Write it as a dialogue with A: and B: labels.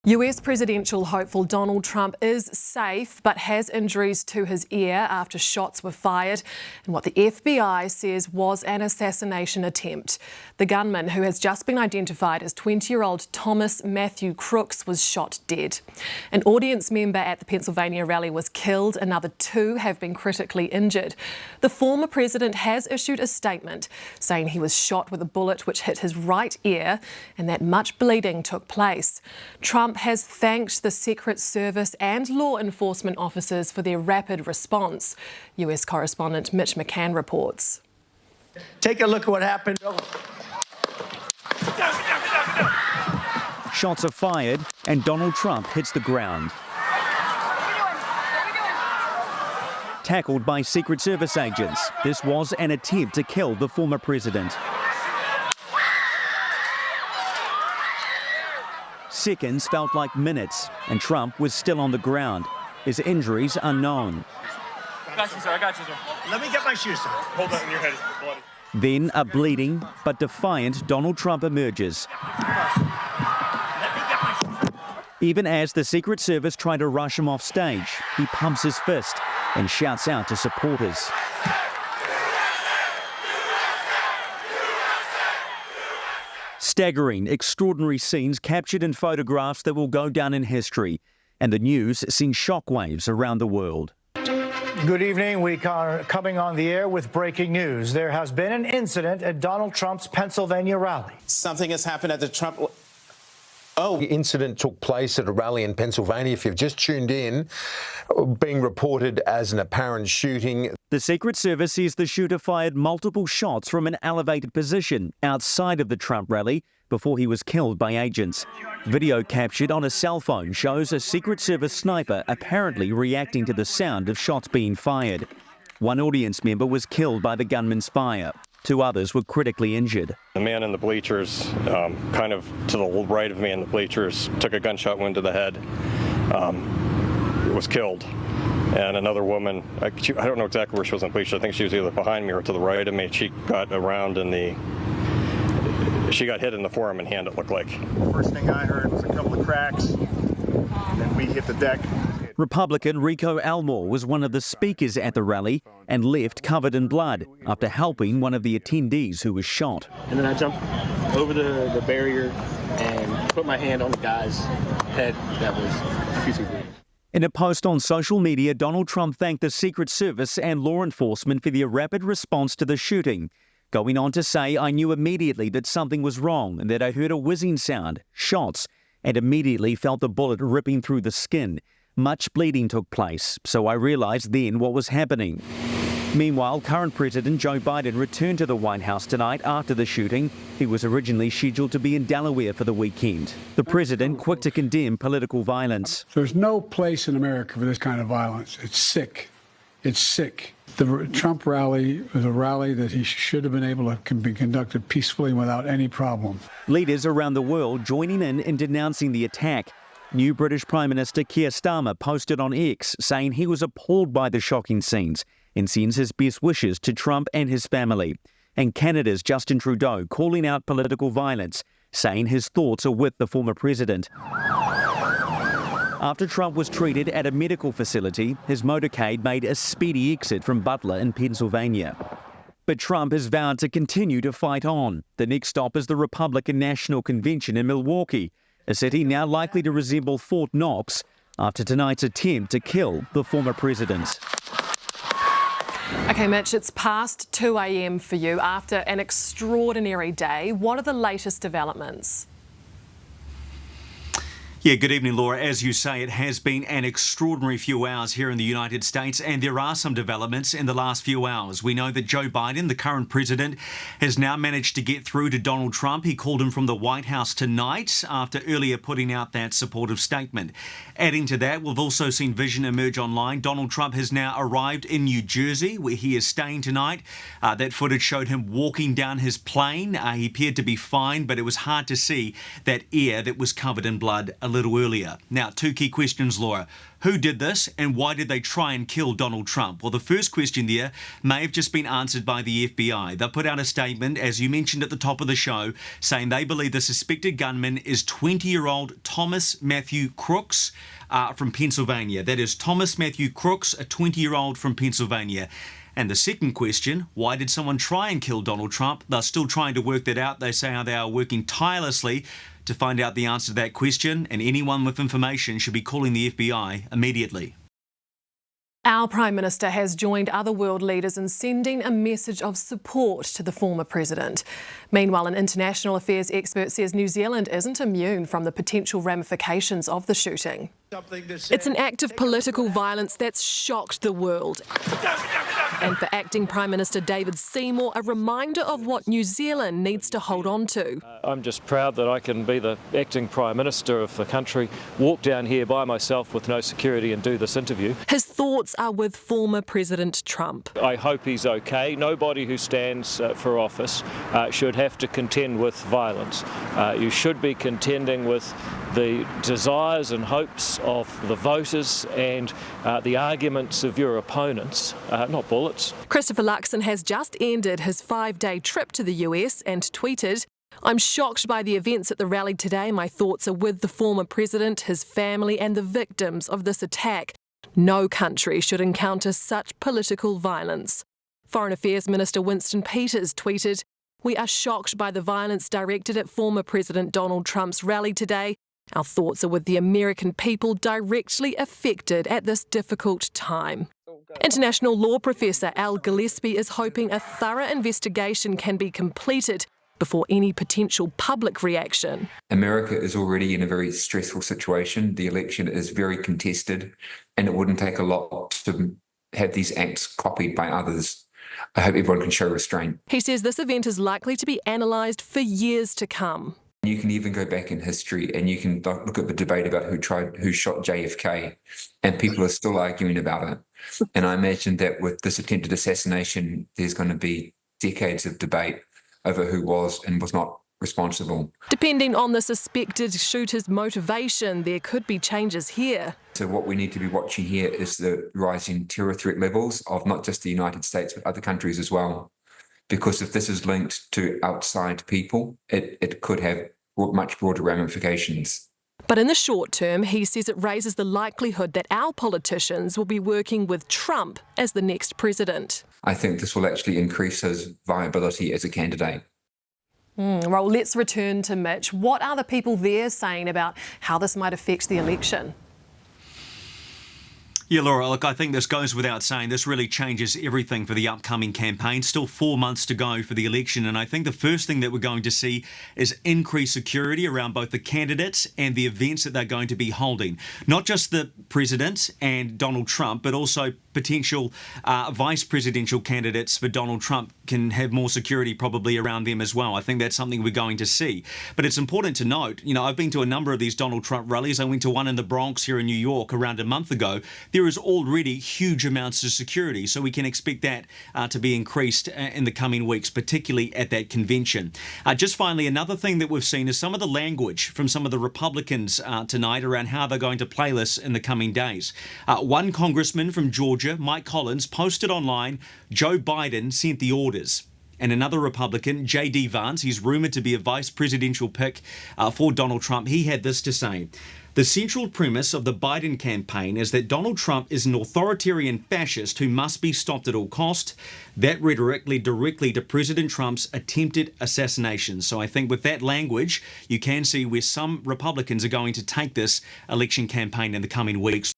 A: US presidential hopeful Donald Trump is safe but has injuries to his ear after shots were fired in what the FBI says was an assassination attempt. The gunman, who has just been identified as 20-year-old Thomas Matthew Crooks, was shot dead. An audience member at the Pennsylvania rally was killed. Another 2 have been critically injured. The former president has issued a statement saying he was shot with a bullet which hit his right ear and that much bleeding took place. Trump has thanked the Secret Service and law enforcement officers for their rapid response. US correspondent Mitch McCann reports.
B: Take a look at what happened.
C: Shots are fired and Donald Trump hits the ground. Tackled by Secret Service agents, this was an attempt to kill the former president. Seconds felt like minutes, and Trump was still on the ground. His injuries unknown.
D: I got you, sir. I got you, sir.
B: Let me get my shoes, sir.
D: Hold that in your head. Bloody.
C: Then a bleeding but defiant Donald Trump emerges. Even as the Secret Service try to rush him off stage, he pumps his fist and shouts out to supporters. Staggering, extraordinary scenes captured in photographs that will go down in history, and the news sends shockwaves around the world.
E: Good evening. We are coming on the air with breaking news. There has been an incident at Donald Trump's Pennsylvania rally.
F: Something has happened at the Trump...
G: The incident took place at a rally in Pennsylvania. If you've just tuned in, being reported as an apparent shooting.
C: The Secret Service says the shooter fired multiple shots from an elevated position outside of the Trump rally before he was killed by agents. Video captured on a cell phone shows a Secret Service sniper apparently reacting to the sound of shots being fired. One audience member was killed by the gunman's fire. 2 others were critically injured.
H: The man in the bleachers, kind of to the right of me in the bleachers, took a gunshot wound to the head, was killed. And another woman, I don't know exactly where she was in the bleachers. I think she was either behind me or to the right of me. She got around she got hit in the forearm and hand, it looked like.
D: First thing I heard was a couple of cracks, and then we hit the deck.
C: Republican Rico Elmore was one of the speakers at the rally and left covered in blood after helping one of the attendees who was shot.
D: And then I jumped over the barrier and put my hand on the guy's head that was profusely bleeding.
C: In a post on social media, Donald Trump thanked the Secret Service and law enforcement for their rapid response to the shooting, going on to say, "I knew immediately that something was wrong and that I heard a whizzing sound, shots, and immediately felt the bullet ripping through the skin. Much bleeding took place, so I realized then what was happening." Meanwhile, current President Joe Biden returned to the White House tonight after the shooting. He was originally scheduled to be in Delaware for the weekend. The president quick to condemn political violence.
I: There's no place in America for this kind of violence. It's sick. It's sick. The Trump rally was a rally that he should have been able to be conducted peacefully without any problem.
C: Leaders around the world joining in denouncing the attack. New British Prime Minister Keir Starmer posted on X saying he was appalled by the shocking scenes and sends his best wishes to Trump and his family. And Canada's Justin Trudeau calling out political violence, saying his thoughts are with the former president. After Trump was treated at a medical facility, his motorcade made a speedy exit from Butler in Pennsylvania. But Trump has vowed to continue to fight on. The next stop is the Republican National Convention in Milwaukee, a city now likely to resemble Fort Knox after tonight's attempt to kill the former president.
A: OK, Mitch, it's past 2 a.m. for you after an extraordinary day. What are the latest developments?
J: Yeah, good evening, Laura. As you say, it has been an extraordinary few hours here in the United States, and there are some developments in the last few hours. We know that Joe Biden, the current president, has now managed to get through to Donald Trump. He called him from the White House tonight after earlier putting out that supportive statement. Adding to that, we've also seen vision emerge online. Donald Trump has now arrived in New Jersey, where he is staying tonight. That footage showed him walking down his plane. He appeared to be fine, but it was hard to see that ear that was covered in blood a little earlier. Now, two key questions, Laura. Who did this and why did they try and kill Donald Trump? Well, the first question there may have just been answered by the FBI. They put out a statement, as you mentioned at the top of the show, saying they believe the suspected gunman is 20-year-old Thomas Matthew Crooks from Pennsylvania. That is Thomas Matthew Crooks, a 20-year-old from Pennsylvania. And the second question, why did someone try and kill Donald Trump? They're still trying to work that out. They say how they are working tirelessly to find out the answer to that question, and anyone with information should be calling the FBI immediately.
A: Our Prime Minister has joined other world leaders in sending a message of support to the former president. Meanwhile, an international affairs expert says New Zealand isn't immune from the potential ramifications of the shooting. It's an act of political violence that's shocked the world. And for Acting Prime Minister David Seymour, a reminder of what New Zealand needs to hold on to.
F: I'm just proud that I can be the Acting Prime Minister of the country, walk down here by myself with no security and do this interview.
A: His thoughts are with former President Trump.
F: I hope he's okay. Nobody who stands for office should have to contend with violence. You should be contending with the desires and hopes of the voters and the arguments of your opponents, not bullets.
A: Christopher Luxon has just ended his 5-day trip to the US and tweeted, "I'm shocked by the events at the rally today. My thoughts are with the former president, his family and the victims of this attack. No country should encounter such political violence." Foreign Affairs Minister Winston Peters tweeted, "We are shocked by the violence directed at former President Donald Trump's rally today. Our thoughts are with the American people directly affected at this difficult time." International law professor Al Gillespie is hoping a thorough investigation can be completed before any potential public reaction.
K: America is already in a very stressful situation. The election is very contested, and it wouldn't take a lot to have these acts copied by others. I hope everyone can show restraint.
A: He says this event is likely to be analysed for years to come.
K: You can even go back in history and you can look at the debate about who shot JFK, and people are still arguing about it. And I imagine that with this attempted assassination, there's going to be decades of debate over who was and was not responsible.
A: Depending on the suspected shooter's motivation, there could be changes here.
K: So what we need to be watching here is the rising terror threat levels of not just the United States, but other countries as well. Because if this is linked to outside people, it could have much broader ramifications.
A: But in the short term, he says it raises the likelihood that our politicians will be working with Trump as the next president.
K: I think this will actually increase his viability as a candidate.
A: Well, let's return to Mitch. What are the people there saying about how this might affect the election?
J: Yeah, Laura, look, I think this goes without saying. This really changes everything for the upcoming campaign. Still 4 months to go for the election. And I think the first thing that we're going to see is increased security around both the candidates and the events that they're going to be holding. Not just the president and Donald Trump, but also potential vice presidential candidates for Donald Trump can have more security probably around them as well. I think that's something we're going to see. But it's important to note, you know, I've been to a number of these Donald Trump rallies. I went to one in the Bronx here in New York around a month ago. There is already huge amounts of security, so we can expect that to be increased in the coming weeks, particularly at that convention. Just finally, another thing that we've seen is some of the language from some of the Republicans tonight around how they're going to play this in the coming days. One congressman from Georgia, Mike Collins, posted online, "Joe Biden sent the orders." And another Republican, J.D. Vance, he's rumoured to be a vice presidential pick for Donald Trump, he had this to say. "The central premise of the Biden campaign is that Donald Trump is an authoritarian fascist who must be stopped at all cost. That rhetoric led directly to President Trump's attempted assassination." So I think with that language, you can see where some Republicans are going to take this election campaign in the coming weeks.